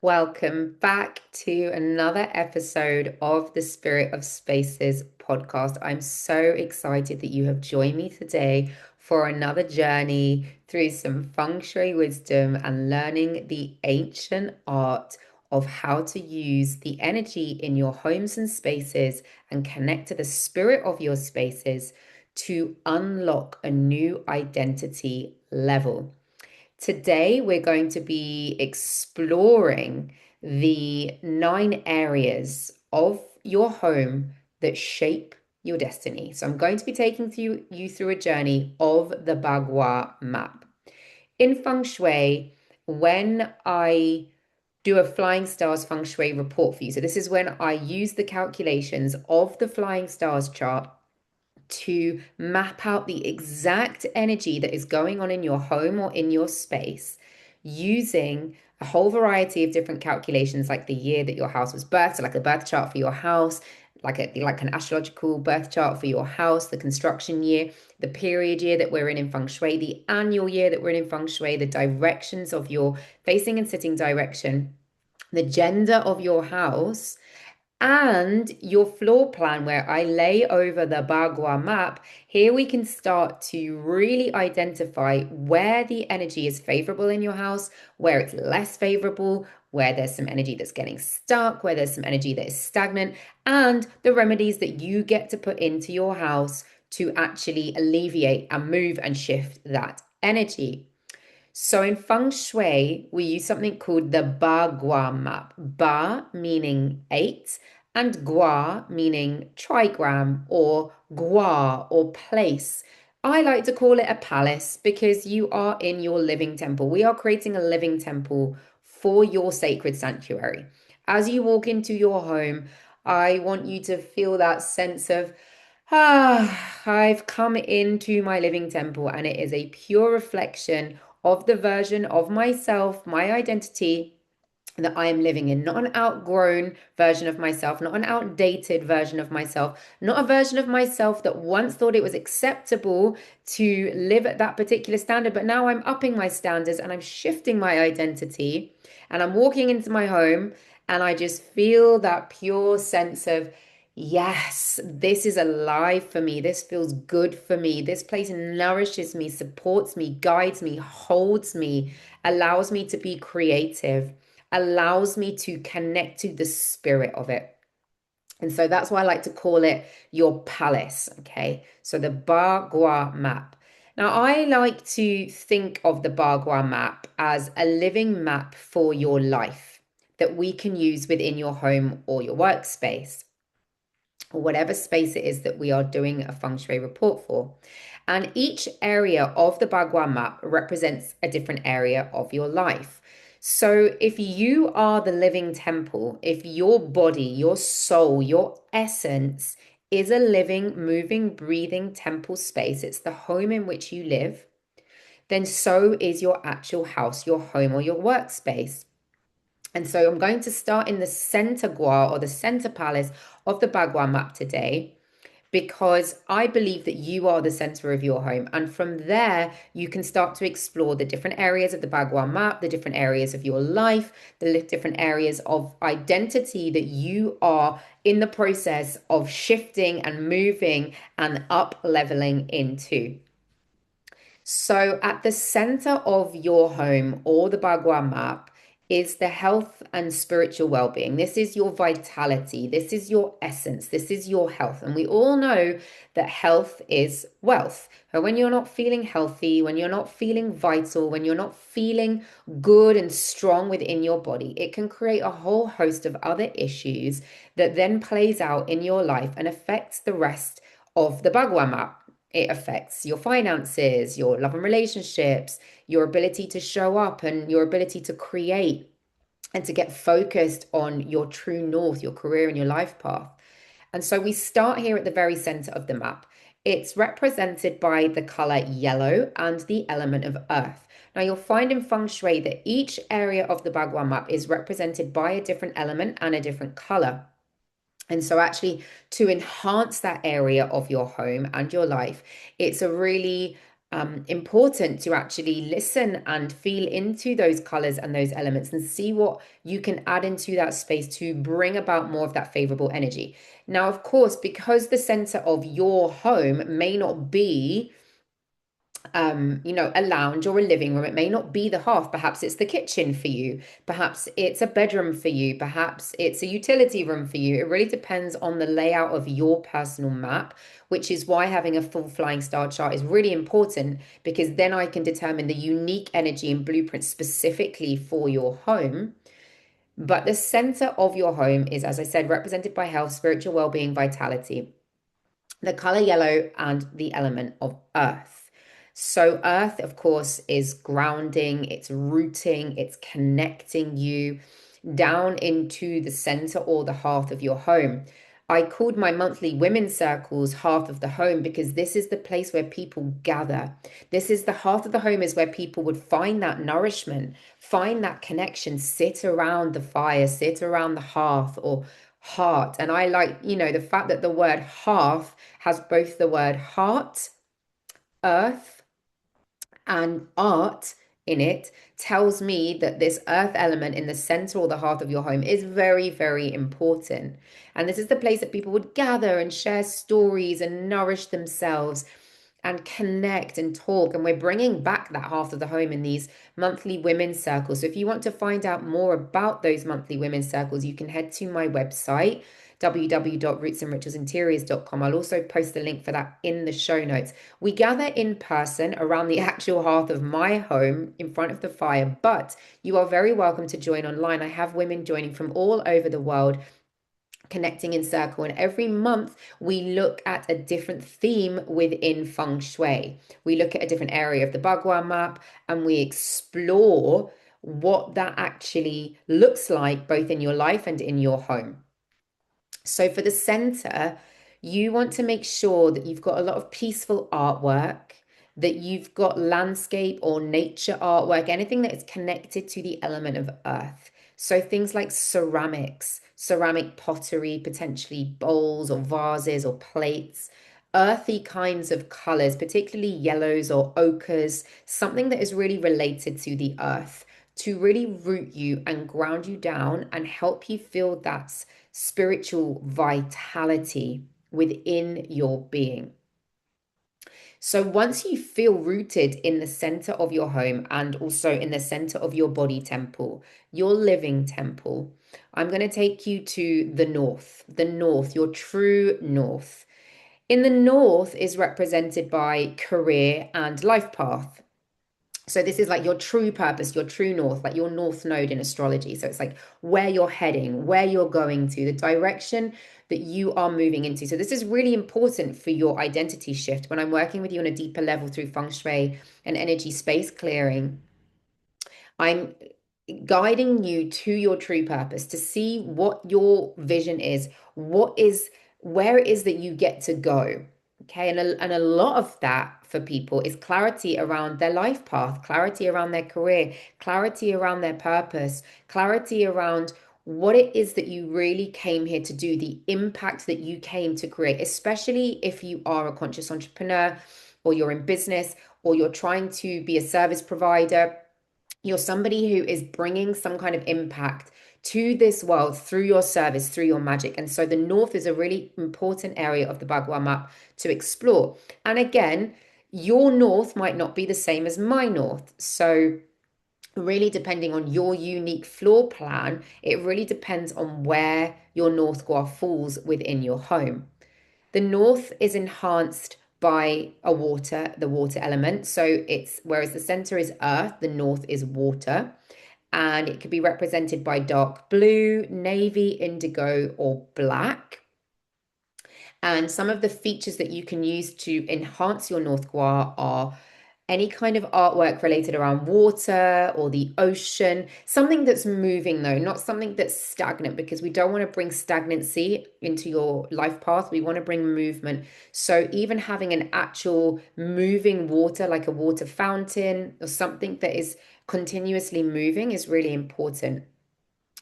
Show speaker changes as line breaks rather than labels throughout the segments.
Welcome back to another episode of the Spirit of Spaces podcast. I'm so excited that you have joined me today for another journey through some feng shui wisdom and learning the ancient art of how to use the energy in your homes and spaces and connect to the spirit of your spaces to unlock a new identity level. Today, we're going to be exploring the 9 areas of your home that shape your destiny. So, I'm going to be taking you through a journey of the Bagua Map. In Feng Shui, when I do a Flying Stars Feng Shui report for you, so this is when I use the calculations of the Flying Stars chart to map out the exact energy that is going on in your home or in your space using a whole variety of different calculations, like the year that your house was birthed, so like a birth chart for your house, like an astrological birth chart for your house, the construction year, the period year that we're in feng shui, the annual year that we're in feng shui, the directions of your facing and sitting direction, the gender of your house, and your floor plan, where I lay over the Bagua map. Here we can start to really identify where the energy is favorable in your house, where it's less favorable, where there's some energy that's getting stuck, where there's some energy that is stagnant, and the remedies that you get to put into your house to actually alleviate and move and shift that energy. So in feng shui, we use something called the Bagua map. Ba meaning 8 and gua meaning trigram or gua or place. I like to call it a palace because you are in your living temple. We are creating a living temple for your sacred sanctuary. As you walk into your home, I want you to feel that sense of, I've come into my living temple, and it is a pure reflection of the version of myself, my identity that I am living in, not an outgrown version of myself, not an outdated version of myself, not a version of myself that once thought it was acceptable to live at that particular standard, but now I'm upping my standards and I'm shifting my identity and I'm walking into my home and I just feel that pure sense of, yes, this is alive for me. This feels good for me. This place nourishes me, supports me, guides me, holds me, allows me to be creative, allows me to connect to the spirit of it. And so that's why I like to call it your palace. Okay. So the Bagua map. Now, I like to think of the Bagua map as a living map for your life that we can use within your home or your workspace, or whatever space it is that we are doing a feng shui report for. And each area of the Bagua map represents a different area of your life. So if you are the living temple, if your body, your soul, your essence is a living, moving, breathing temple space, it's the home in which you live, then so is your actual house, your home, or your workspace. And so I'm going to start in the center gua or the center palace of the Bagua map today, because I believe that you are the center of your home. And from there, you can start to explore the different areas of the Bagua map, the different areas of your life, the different areas of identity that you are in the process of shifting and moving and up leveling into. So, at the center of your home or the Bagua map is the health and spiritual well-being. This is your vitality. This is your essence. This is your health. And we all know that health is wealth. But when you're not feeling healthy, when you're not feeling vital, when you're not feeling good and strong within your body, it can create a whole host of other issues that then plays out in your life and affects the rest of the Bagua map. It affects your finances, your love and relationships, your ability to show up, and your ability to create and to get focused on your true north, your career and your life path. And so we start here at the very center of the map. It's represented by the color yellow and the element of earth. Now you'll find in feng shui that each area of the Bagua map is represented by a different element and a different color. And so, actually, to enhance that area of your home and your life, it's a really important to actually listen and feel into those colors and those elements and see what you can add into that space to bring about more of that favorable energy. Now, of course, because the center of your home may not be a lounge or a living room. It may not be the hearth. Perhaps it's the kitchen for you. Perhaps it's a bedroom for you. Perhaps it's a utility room for you. It really depends on the layout of your personal map, which is why having a full flying star chart is really important because then I can determine the unique energy and blueprint specifically for your home. But the center of your home is, as I said, represented by health, spiritual well-being, vitality, the color yellow, and the element of earth. So, earth, of course, is grounding, it's rooting, it's connecting you down into the center or the hearth of your home. I called my monthly women's circles hearth of the home because this is the place where people gather. This is the hearth of the home, is where people would find that nourishment, find that connection, sit around the fire, sit around the hearth or heart. And I like, the fact that the word hearth has both the word heart, earth, and art in it tells me that this earth element in the center or the heart of your home is very, very important. And this is the place that people would gather and share stories and nourish themselves and connect and talk. And we're bringing back that heart of the home in these monthly women's circles. So if you want to find out more about those monthly women's circles, you can head to my website, www.rootsandritualsinteriors.com. I'll also post a link for that in the show notes. We gather in person around the actual hearth of my home in front of the fire, but you are very welcome to join online. I have women joining from all over the world, connecting in circle, and every month we look at a different theme within Feng Shui. We look at a different area of the Bagua Map and we explore what that actually looks like both in your life and in your home. So for the center, you want to make sure that you've got a lot of peaceful artwork, that you've got landscape or nature artwork, anything that is connected to the element of earth. So things like ceramics, ceramic pottery, potentially bowls or vases or plates, earthy kinds of colors, particularly yellows or ochres, something that is really related to the earth to really root you and ground you down and help you feel that spiritual vitality within your being. So once you feel rooted in the center of your home and also in the center of your body temple, your living temple, I'm going to take you to the north, your true north. In the north is represented by career and life path. So this is like your true purpose, your true north, like your north node in astrology. So it's like where you're heading, where you're going to, the direction that you are moving into. So this is really important for your identity shift. When I'm working with you on a deeper level through feng shui and energy space clearing, I'm guiding you to your true purpose to see what your vision is, where it is that you get to go. Okay, and a lot of that for people is clarity around their life path, clarity around their career, clarity around their purpose, clarity around what it is that you really came here to do, the impact that you came to create, especially if you are a conscious entrepreneur or you're in business or you're trying to be a service provider. You're somebody who is bringing some kind of impact to this world through your service, through your magic. And so the north is a really important area of the Bagua map to explore. And again, your north might not be the same as my north. So really depending on your unique floor plan, it really depends on where your north star falls within your home. The north is enhanced by the water element. So it's, whereas the center is earth, the north is water. And it could be represented by dark blue, navy, indigo, or black. And some of the features that you can use to enhance your North Gua are any kind of artwork related around water or the ocean, something that's moving though, not something that's stagnant, because we don't want to bring stagnancy into your life path. We want to bring movement. So even having an actual moving water, like a water fountain or something that is continuously moving, is really important.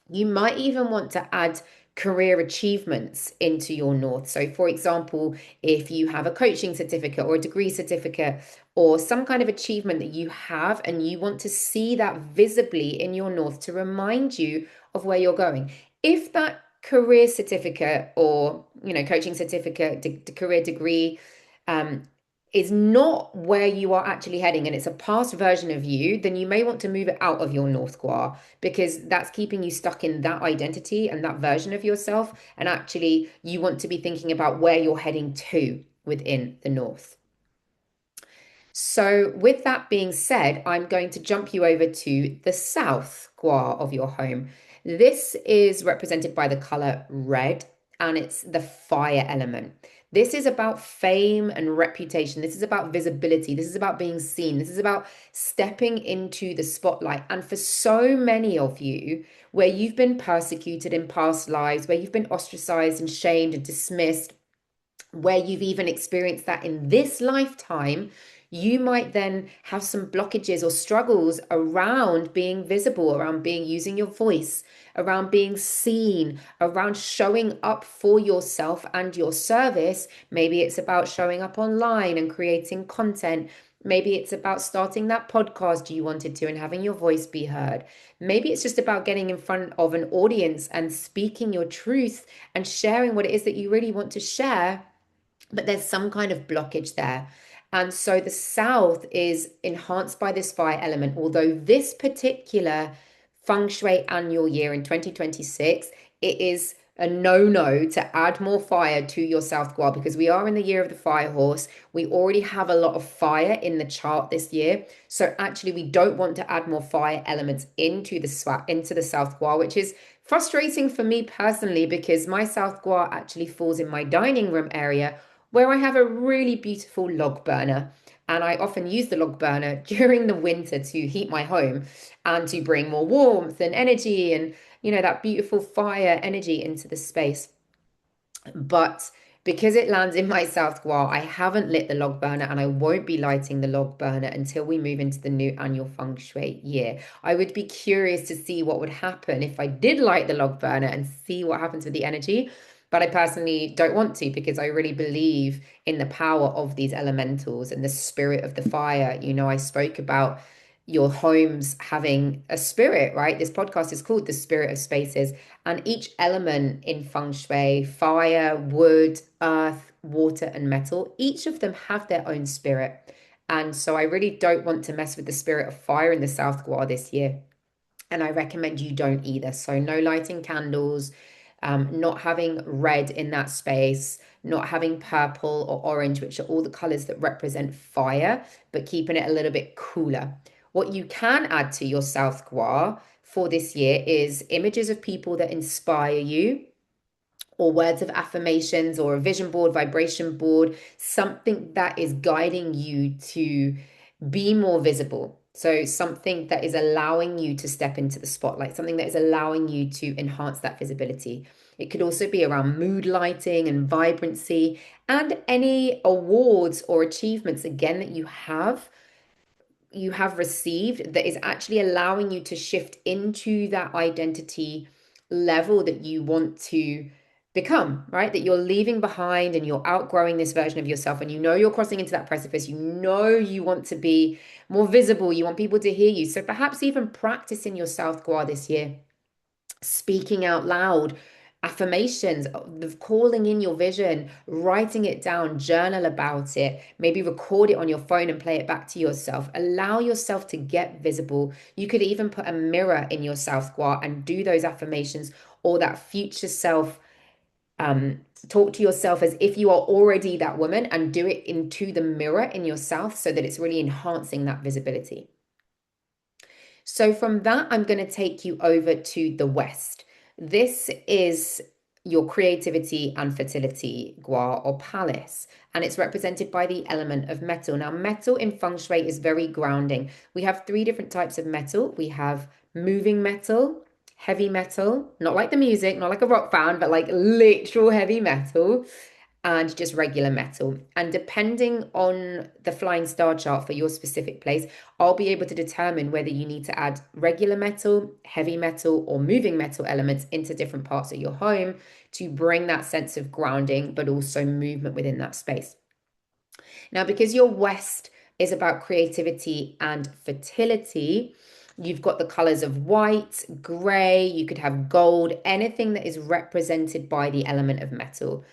You might even want to add career achievements into your north. So, for example, if you have a coaching certificate or a degree certificate or some kind of achievement that you have and you want to see that visibly in your north to remind you of where you're going. If that career certificate or, coaching certificate, career degree, um, is not where you are actually heading and it's a past version of you, then you may want to move it out of your North Gua because that's keeping you stuck in that identity and that version of yourself. And actually, you want to be thinking about where you're heading to within the North. So, with that being said, I'm going to jump you over to the South Gua of your home. This is represented by the color red, and it's the fire element. This is about fame and reputation. This is about visibility. This is about being seen. This is about stepping into the spotlight. And for so many of you, where you've been persecuted in past lives, where you've been ostracized and shamed and dismissed, where you've even experienced that in this lifetime, you might then have some blockages or struggles around being visible, around being using your voice, around being seen, around showing up for yourself and your service. Maybe it's about showing up online and creating content. Maybe it's about starting that podcast you wanted to and having your voice be heard. Maybe it's just about getting in front of an audience and speaking your truth and sharing what it is that you really want to share, but there's some kind of blockage there. And so the South is enhanced by this fire element, although this particular feng shui annual year in 2026, it is a no-no to add more fire to your South Gua because we are in the year of the fire horse. We already have a lot of fire in the chart this year. So actually we don't want to add more fire elements into the South Gua, which is frustrating for me personally because my South Gua actually falls in my dining room area where I have a really beautiful log burner. And I often use the log burner during the winter to heat my home and to bring more warmth and energy and, that beautiful fire energy into the space. But because it lands in my South Gua, I haven't lit the log burner and I won't be lighting the log burner until we move into the new annual feng shui year. I would be curious to see what would happen if I did light the log burner and see what happens with the energy. But I personally don't want to because I really believe in the power of these elementals and the spirit of the fire. I spoke about your homes having a spirit, right? This podcast is called The Spirit of Spaces. And each element in feng shui, fire, wood, earth, water, and metal, each of them have their own spirit. And so I really don't want to mess with the spirit of fire in the South Gua this year. And I recommend you don't either. So no lighting candles, not having red in that space, not having purple or orange, which are all the colors that represent fire, but keeping it a little bit cooler. What you can add to your South Gua for this year is images of people that inspire you, or words of affirmations, or a vision board, vibration board, something that is guiding you to be more visible. So something that is allowing you to step into the spotlight, something that is allowing you to enhance that visibility. It could also be around mood lighting and vibrancy and any awards or achievements, again, that you have received that is actually allowing you to shift into that identity level that you want to become, right? That you're leaving behind and you're outgrowing this version of yourself and you're crossing into that precipice. You want to be more visible. You want people to hear you. So perhaps even practice in your South Gua this year, speaking out loud, affirmations, calling in your vision, writing it down, journal about it, maybe record it on your phone and play it back to yourself. Allow yourself to get visible. You could even put a mirror in your South Gua and do those affirmations or that future self. Talk to yourself as if you are already that woman and do it into the mirror in yourself so that it's really enhancing that visibility. So from that, I'm going to take you over to the West. This is your creativity and fertility gua or palace, and it's represented by the element of metal. Now, metal in feng shui is very grounding. We have three different types of metal. We have moving metal, heavy metal, not like the music, not like a rock band, but like literal heavy metal. and just regular metal. And depending on the flying star chart for your specific place, I'll be able to determine whether you need to add regular metal, heavy metal, or moving metal elements into different parts of your home to bring that sense of grounding, but also movement within that space. Now, because your West is about creativity and fertility, you've got the colors of white, gray, you could have gold, anything that is represented by the element of metal.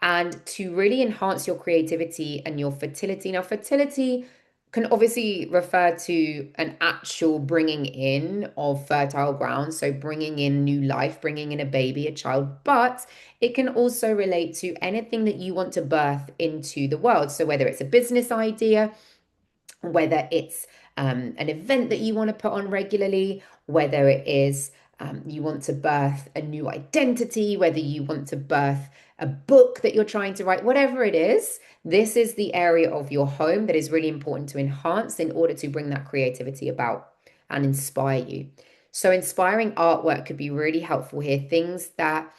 And to really enhance your creativity and your fertility. Now, fertility can obviously refer to an actual bringing in of fertile ground, so bringing in new life, bringing in a baby, a child, but it can also relate to anything that you want to birth into the world. So whether it's a business idea, whether it's an event that you want to put on regularly, whether it is you want to birth a new identity, whether you want to birth a book that you're trying to write, whatever it is, this is the area of your home that is really important to enhance in order to bring that creativity about and inspire you. So, inspiring artwork could be really helpful here. Things that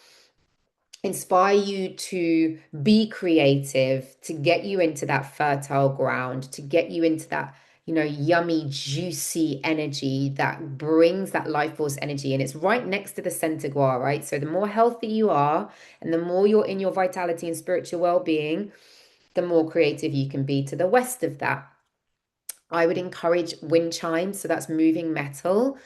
inspire you to be creative, to get you into that fertile ground, to get you into that, yummy, juicy energy that brings that life force energy. And it's right next to the center gua, right? So the more healthy you are and the more you're in your vitality and spiritual well-being, the more creative you can be to the west of that. I would encourage wind chimes, so that's moving metal.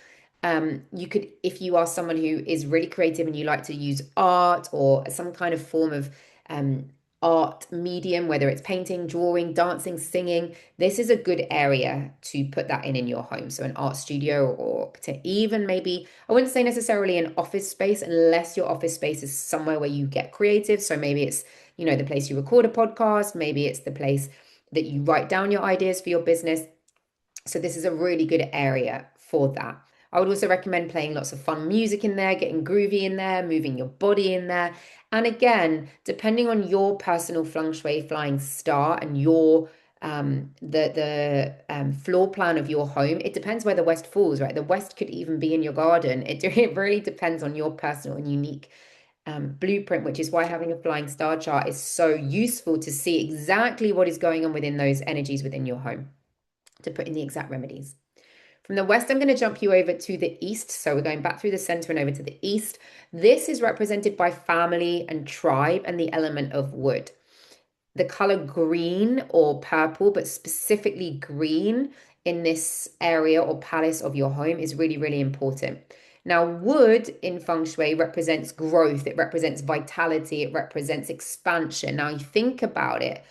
You could, if you are someone who is really creative and you like to use art or some kind of form of um, art medium, whether it's painting, drawing, dancing, singing, this is a good area to put that in your home. So an art studio or even maybe, I wouldn't say necessarily an office space unless your office space is somewhere where you get creative. So maybe it's, the place you record a podcast, maybe it's the place that you write down your ideas for your business. So this is a really good area for that. I would also recommend playing lots of fun music in there, getting groovy in there, moving your body in there. And again, depending on your personal feng shui flying star and your the floor plan of your home, it depends where the west falls, right? The west could even be in your garden. It really depends on your personal and unique blueprint, which is why having a flying star chart is so useful to see exactly what is going on within those energies within your home to put in the exact remedies. From the west, I'm going to jump you over to the east. So we're going back through the center and over to the east. This is represented by family and tribe and the element of wood. The color green or purple, but specifically green in this area or palace of your home is really, really important. Now, wood in feng shui represents growth, it represents vitality, it represents expansion. Now, you think about it,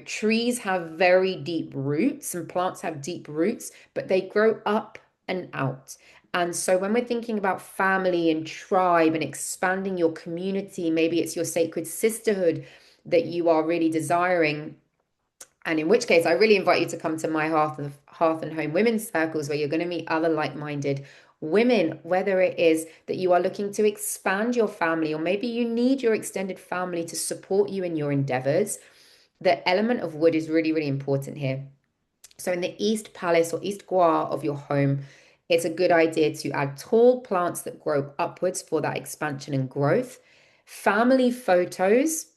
trees have very deep roots and plants have deep roots, but they grow up and out. And so when we're thinking about family and tribe and expanding your community, maybe it's your sacred sisterhood that you are really desiring. And in which case, I really invite you to come to my Hearth and Home Women's Circles, where you're going to meet other like-minded women, whether it is that you are looking to expand your family, or maybe you need your extended family to support you in your endeavors. The element of wood is really, really important here. So in the East Palace or East Gua of your home, it's a good idea to add tall plants that grow upwards for that expansion and growth. Family photos,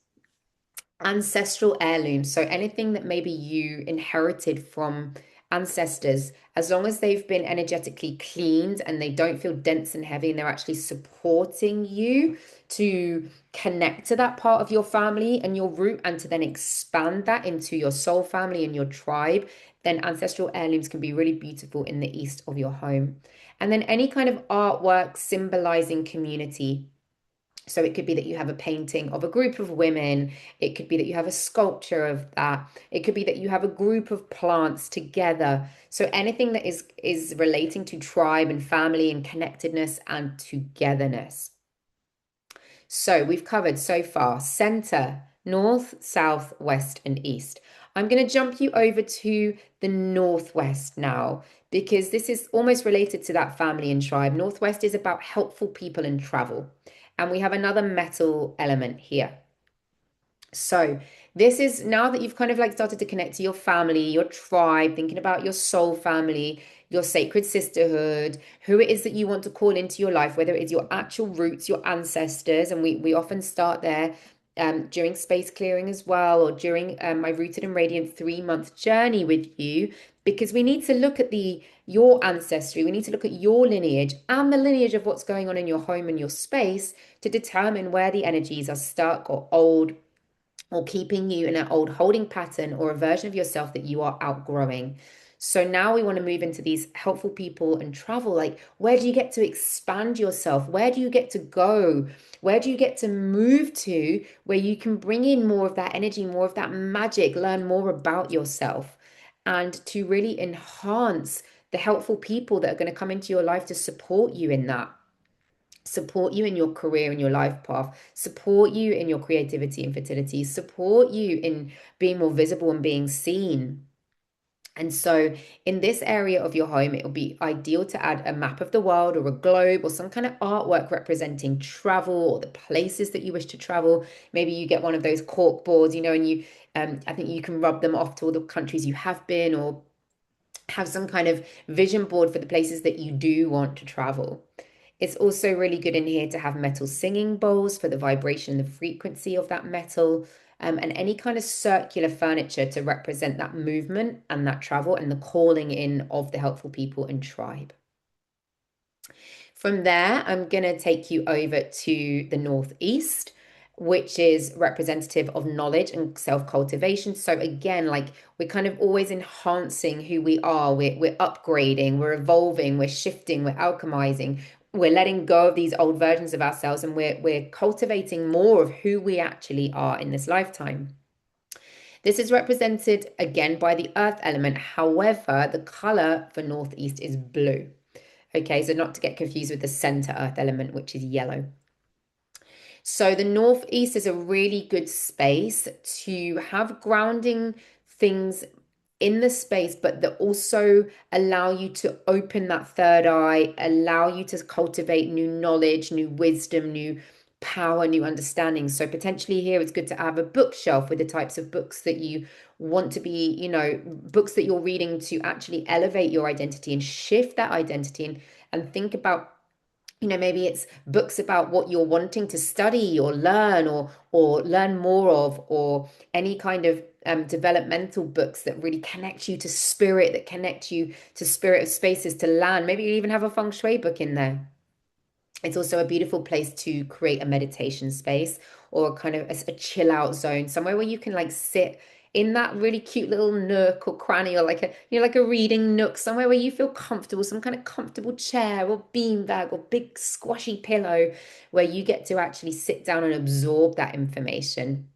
ancestral heirlooms, so anything that maybe you inherited from ancestors, as long as they've been energetically cleaned and they don't feel dense and heavy and they're actually supporting you to connect to that part of your family and your root and to then expand that into your soul family and your tribe, then ancestral heirlooms can be really beautiful in the east of your home. And then any kind of artwork symbolizing community. So it could be that you have a painting of a group of women. It could be that you have a sculpture of that. It could be that you have a group of plants together. So anything that is relating to tribe and family and connectedness and togetherness. So we've covered so far center, north, south, west, and east. I'm going to jump you over to the northwest now, because this is almost related to that family and tribe. Northwest is about helpful people and travel. And we have another metal element here. So this is now that you've kind of like started to connect to your family, your tribe, thinking about your soul family, your sacred sisterhood, who it is that you want to call into your life, whether it is your actual roots, your ancestors, and we often start there, during space clearing as well, or during my Rooted and Radiant 3 month journey with you, because we need to look at your ancestry, we need to look at your lineage and the lineage of what's going on in your home and your space to determine where the energies are stuck or old or keeping you in an old holding pattern or a version of yourself that you are outgrowing. So now we want to move into these helpful people and travel. Like, where do you get to expand yourself? Where do you get to go? Where do you get to move to where you can bring in more of that energy, more of that magic, learn more about yourself, and to really enhance the helpful people that are going to come into your life to support you in that, support you in your career and your life path, support you in your creativity and fertility, support you in being more visible and being seen. And so, in this area of your home, it will be ideal to add a map of the world or a globe or some kind of artwork representing travel or the places that you wish to travel. Maybe you get one of those cork boards, and I think you can rub them off to all the countries you have been, or have some kind of vision board for the places that you do want to travel. It's also really good in here to have metal singing bowls for the vibration and the frequency of that metal, and any kind of circular furniture to represent that movement and that travel and the calling in of the helpful people and tribe. From there, I'm going to take you over to the Northeast, which is representative of knowledge and self-cultivation. So again, like, we're kind of always enhancing who we are. We're upgrading, we're evolving, we're shifting, we're alchemizing. We're letting go of these old versions of ourselves, and we're cultivating more of who we actually are in this lifetime. This is represented again by the earth element. However, the color for Northeast is blue. Okay, so not to get confused with the center earth element, which is yellow. So the Northeast is a really good space to have grounding things in the space, but that also allow you to open that third eye, allow you to cultivate new knowledge, new wisdom, new power, new understanding. So potentially here it's good to have a bookshelf with the types of books that you want to be, books that you're reading to actually elevate your identity and shift that identity, and think about, maybe it's books about what you're wanting to study or learn, or learn more of, or any kind of developmental books that really connect you to spirit, that connect you to spirit of spaces, to land. Maybe you even have a feng shui book in there. It's also a beautiful place to create a meditation space, or kind of a chill out zone, somewhere where you can like sit in that really cute little nook or cranny, or like a reading nook, somewhere where you feel comfortable, some kind of comfortable chair or beanbag or big squashy pillow, where you get to actually sit down and absorb that information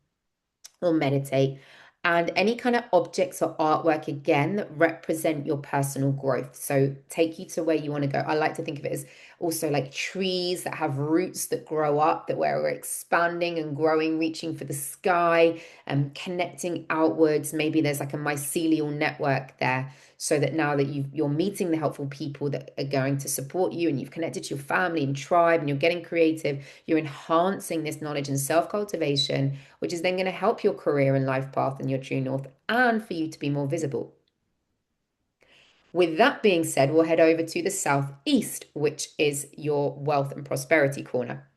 or meditate. And any kind of objects or artwork, again, that represent your personal growth. So take you to where you want to go. I like to think of it as also like trees that have roots that grow up, that where we're expanding and growing, reaching for the sky and connecting outwards. Maybe there's like a mycelial network there, so that now that you're meeting the helpful people that are going to support you, and you've connected to your family and tribe, and you're getting creative, you're enhancing this knowledge and self-cultivation, which is then going to help your career and life path and your true north, and for you to be more visible. With that being said, we'll head over to the Southeast, which is your wealth and prosperity corner.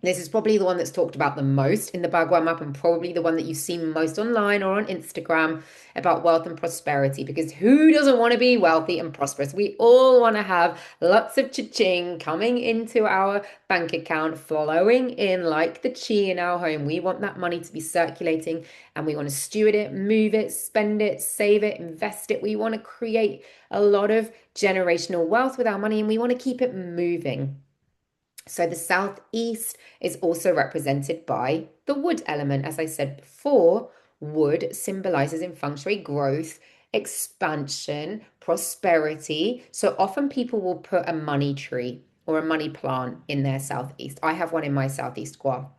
This is probably the one that's talked about the most in the Bagua Map, and probably the one that you've seen most online or on Instagram about wealth and prosperity, because who doesn't want to be wealthy and prosperous? We all want to have lots of cha-ching coming into our bank account, flowing in like the chi in our home. We want that money to be circulating, and we want to steward it, move it, spend it, save it, invest it. We want to create a lot of generational wealth with our money, and we want to keep it moving. So the Southeast is also represented by the wood element. As I said before, wood symbolizes in feng shui growth, expansion, prosperity. So often people will put a money tree or a money plant in their Southeast. I have one in my Southeast Gua.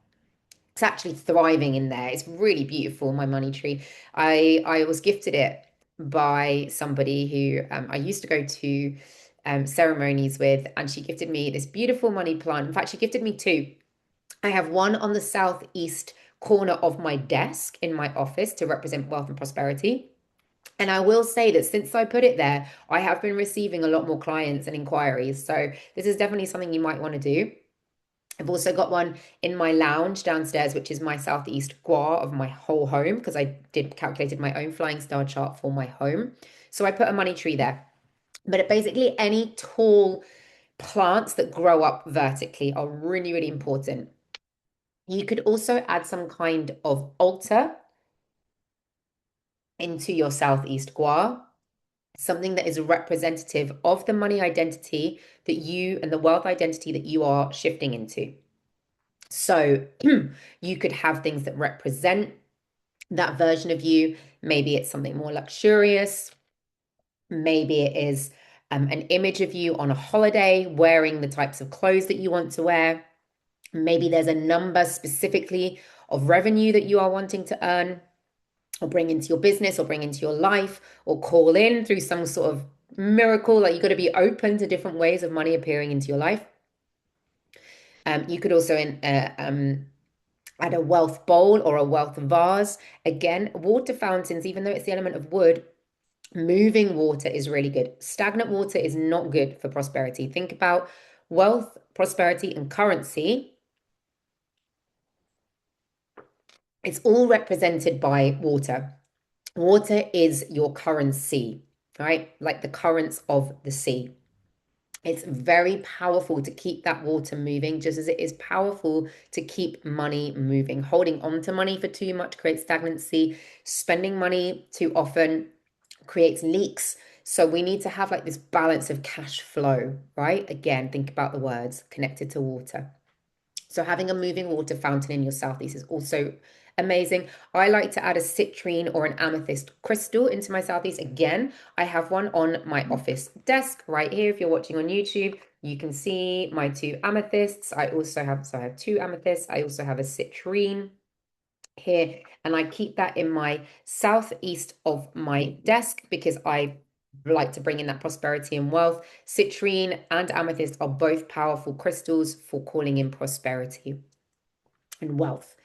It's actually thriving in there. It's really beautiful, my money tree. I was gifted it by somebody who I used to go to ceremonies with, and she gifted me this beautiful money plant. In fact, she gifted me two. I have one on the southeast corner of my desk in my office to represent wealth and prosperity. And I will say that since I put it there, I have been receiving a lot more clients and inquiries. So this is definitely something you might want to do. I've also got one in my lounge downstairs, which is my southeast gua of my whole home, because I did calculated my own flying star chart for my home. So I put a money tree there. But basically, any tall plants that grow up vertically are really, really important. You could also add some kind of altar into your southeast gua, something that is representative of the money identity that you and the wealth identity that you are shifting into. So you could have things that represent that version of you. Maybe it's something more luxurious. Maybe it is an image of you on a holiday wearing the types of clothes that you want to wear. Maybe there's a number specifically of revenue that you are wanting to earn or bring into your business or bring into your life or call in through some sort of miracle. Like, you got to be open to different ways of money appearing into your life. You could also add a wealth bowl or a wealth vase. Again, water fountains, even though it's the element of wood, moving water is really good. Stagnant water is not good for prosperity. Think about wealth, prosperity, and currency. It's all represented by water. Water is your currency, right? Like the currents of the sea. It's very powerful to keep that water moving, just as it is powerful to keep money moving. Holding on to money for too much creates stagnancy. Spending money too often creates leaks. So we need to have like this balance of cash flow, right? Again, think about the words connected to water. So having a moving water fountain in your southeast is also amazing. I like to add a citrine or an amethyst crystal into my southeast. Again, I have one on my office desk right here. If you're watching on YouTube, you can see my two amethysts. I have two amethysts. I also have a citrine here, and I keep that in my southeast of my desk because I like to bring in that prosperity and wealth. Citrine and amethyst are both powerful crystals for calling in prosperity and wealth.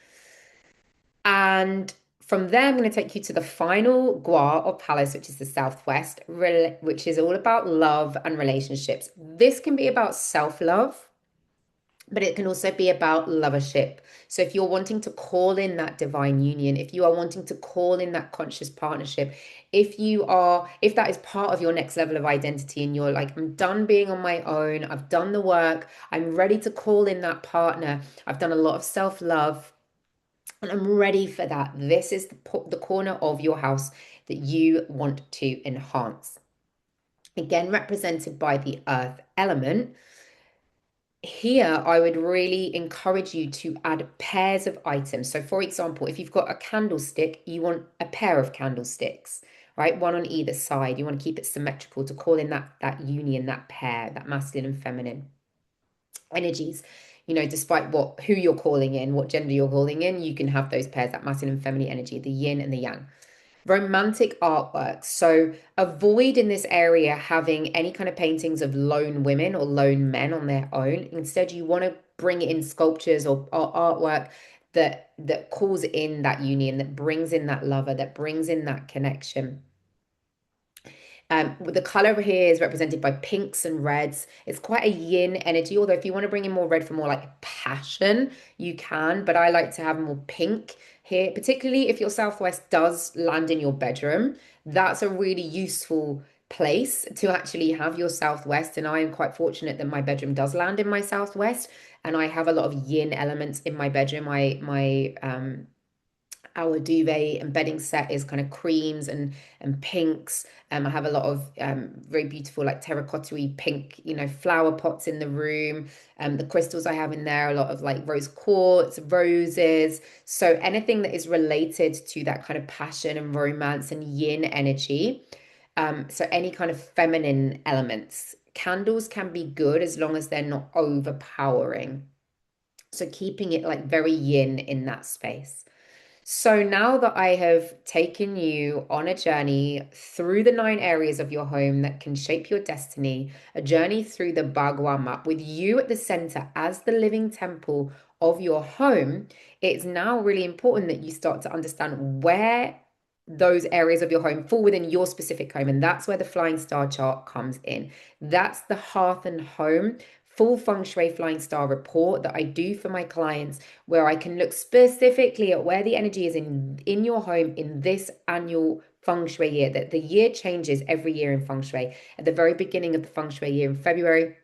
And from there, I'm going to take you to the final gua or palace, which is the southwest, which is all about love and relationships. This can be about self-love, but it can also be about lovership. So if you're wanting to call in that divine union, if you are wanting to call in that conscious partnership, if that is part of your next level of identity and you're like, I'm done being on my own, I've done the work, I'm ready to call in that partner, I've done a lot of self-love, and I'm ready for that. This is the corner of your house that you want to enhance. Again, represented by the earth element. Here, I would really encourage you to add pairs of items. So, for example, if you've got a candlestick, you want a pair of candlesticks, right? One on either side. You want to keep it symmetrical to call in that union, that pair, that masculine and feminine energies. Despite who you're calling in, what gender you're calling in, you can have those pairs, that masculine and feminine energy, the yin and the yang. Romantic artwork. So avoid in this area having any kind of paintings of lone women or lone men on their own. Instead, you want to bring in sculptures or artwork that calls in that union, that brings in that lover, that brings in that connection. The color here is represented by pinks and reds. It's quite a yin energy, although if you want to bring in more red for more like passion, you can, but I like to have more pink here, particularly if your southwest does land in your bedroom. That's a really useful place to actually have your southwest, and I am quite fortunate that my bedroom does land in my southwest, and I have a lot of yin elements in my bedroom. Our duvet and bedding set is kind of creams and pinks. I have a lot of very beautiful like terracotta-y pink, flower pots in the room. The crystals I have in there, a lot of like rose quartz, roses. So anything that is related to that kind of passion and romance and yin energy. So any kind of feminine elements. Candles can be good as long as they're not overpowering. So keeping it like very yin in that space. So now that I have taken you on a journey through the 9 areas of your home that can shape your destiny, a journey through the Bagua Map with you at the center as the living temple of your home, it's now really important that you start to understand where those areas of your home fall within your specific home. And that's where the Flying Star chart comes in. That's the hearth and home full feng shui flying star report that I do for my clients, where I can look specifically at where the energy is in your home in this annual feng shui year. That the year changes every year in feng shui. At the very beginning of the feng shui year in February,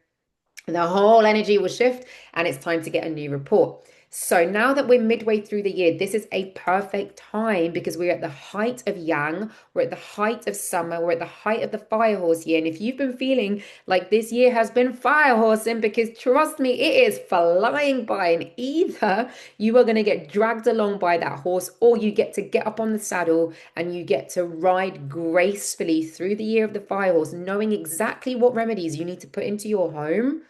the whole energy will shift and it's time to get a new report. So now that we're midway through the year, this is a perfect time because we're at the height of yang, we're at the height of summer, we're at the height of the fire horse year. And if you've been feeling like this year has been fire horsing, because trust me, it is flying by, and either you are going to get dragged along by that horse or you get to get up on the saddle and you get to ride gracefully through the year of the fire horse, knowing exactly what remedies you need to put into your home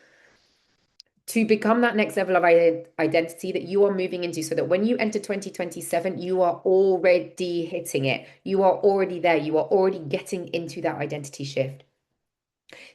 to become that next level of identity that you are moving into, so that when you enter 2027, you are already hitting it. You are already there. You are already getting into that identity shift.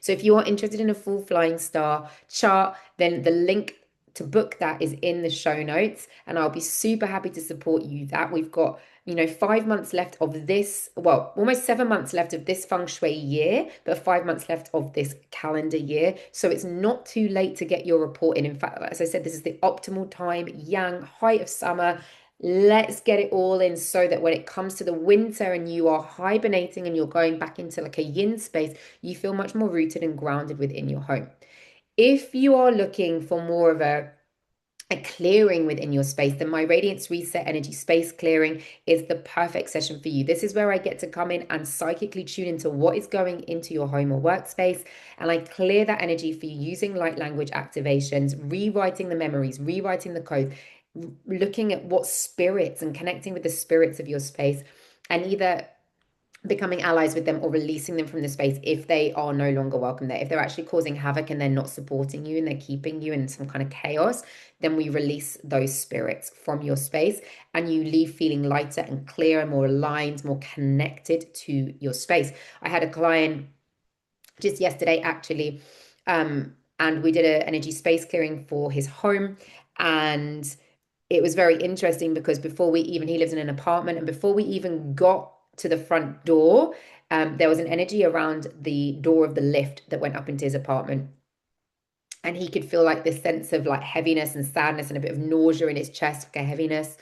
So if you are interested in a full Flying Star chart, then the link to book that is in the show notes, and I'll be super happy to support you. That we've got 5 months left of this, well, almost 7 months left of this feng shui year, but 5 months left of this calendar year. So it's not too late to get your report in. In fact, as I said, this is the optimal time, yang, height of summer. Let's get it all in so that when it comes to the winter and you are hibernating and you're going back into like a yin space, you feel much more rooted and grounded within your home. If you are looking for more of a clearing within your space, then my Radiance Reset Energy Space Clearing is the perfect session for you. This is where I get to come in and psychically tune into what is going into your home or workspace, and I clear that energy for you using light language activations, rewriting the memories, rewriting the code, looking at what spirits and connecting with the spirits of your space, and either becoming allies with them or releasing them from the space if they are no longer welcome there. If they're actually causing havoc and they're not supporting you and they're keeping you in some kind of chaos, then we release those spirits from your space and you leave feeling lighter and clearer, more aligned, more connected to your space. I had a client just yesterday actually, and we did an energy space clearing for his home, and it was very interesting because he lives in an apartment, and before we even got to the front door, there was an energy around the door of the lift that went up into his apartment. And he could feel like this sense of like heaviness and sadness and a bit of nausea in his chest, like a heaviness.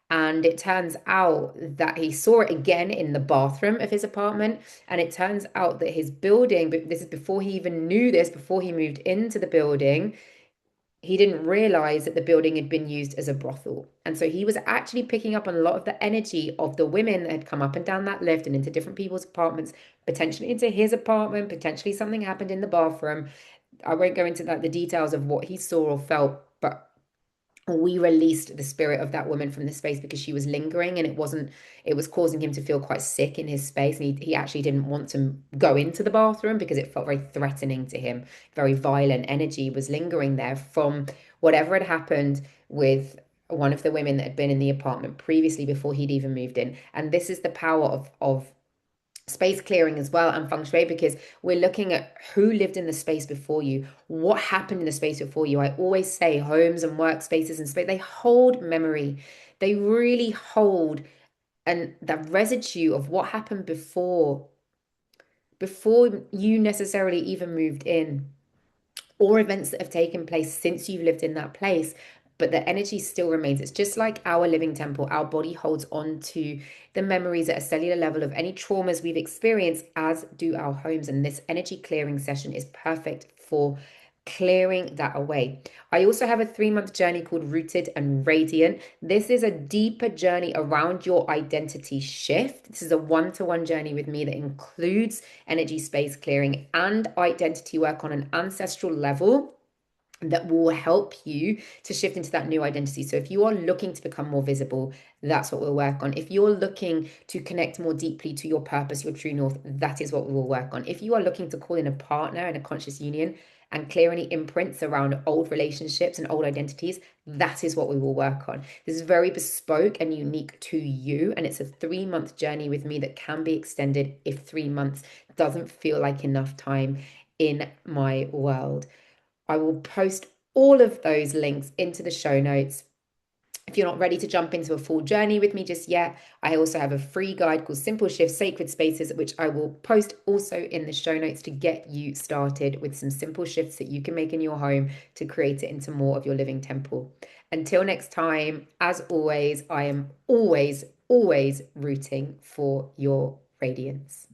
And it turns out that he saw it again in the bathroom of his apartment. And it turns out that his building, but this is before he even knew this, before he moved into the building, he didn't realize that the building had been used as a brothel. And so he was actually picking up on a lot of the energy of the women that had come up and down that lift and into different people's apartments, potentially into his apartment, potentially something happened in the bathroom. I won't go into the details of what he saw or felt, but we released the spirit of that woman from the space because she was lingering, and it was causing him to feel quite sick in his space, and he actually didn't want to go into the bathroom because it felt very threatening to him. Very violent energy was lingering there from whatever had happened with one of the women that had been in the apartment previously before he'd even moved in. And this is the power of space clearing as well and feng shui, because we're looking at who lived in the space before you, what happened in the space before you. I always say homes and workspaces and space, they hold memory. They really hold, and the residue of what happened before you necessarily even moved in, or events that have taken place since you've lived in that place, but the energy still remains. It's just like our living temple. Our body holds on to the memories at a cellular level of any traumas we've experienced, as do our homes. And this energy clearing session is perfect for clearing that away. I also have a 3-month journey called Rooted and Radiant. This is a deeper journey around your identity shift. This is a one-to-one journey with me that includes energy space clearing and identity work on an ancestral level that will help you to shift into that new identity. So if you are looking to become more visible, that's what we'll work on. If you're looking to connect more deeply to your purpose, your true north, that is what we will work on. If you are looking to call in a partner in a conscious union and clear any imprints around old relationships and old identities, that is what we will work on. This is very bespoke and unique to you, and it's a 3-month journey with me that can be extended if 3 months doesn't feel like enough time in my world. I will post all of those links into the show notes. If you're not ready to jump into a full journey with me just yet, I also have a free guide called Simple Shift Sacred Spaces, which I will post also in the show notes to get you started with some simple shifts that you can make in your home to create it into more of your living temple. Until next time, as always, I am always, always rooting for your radiance.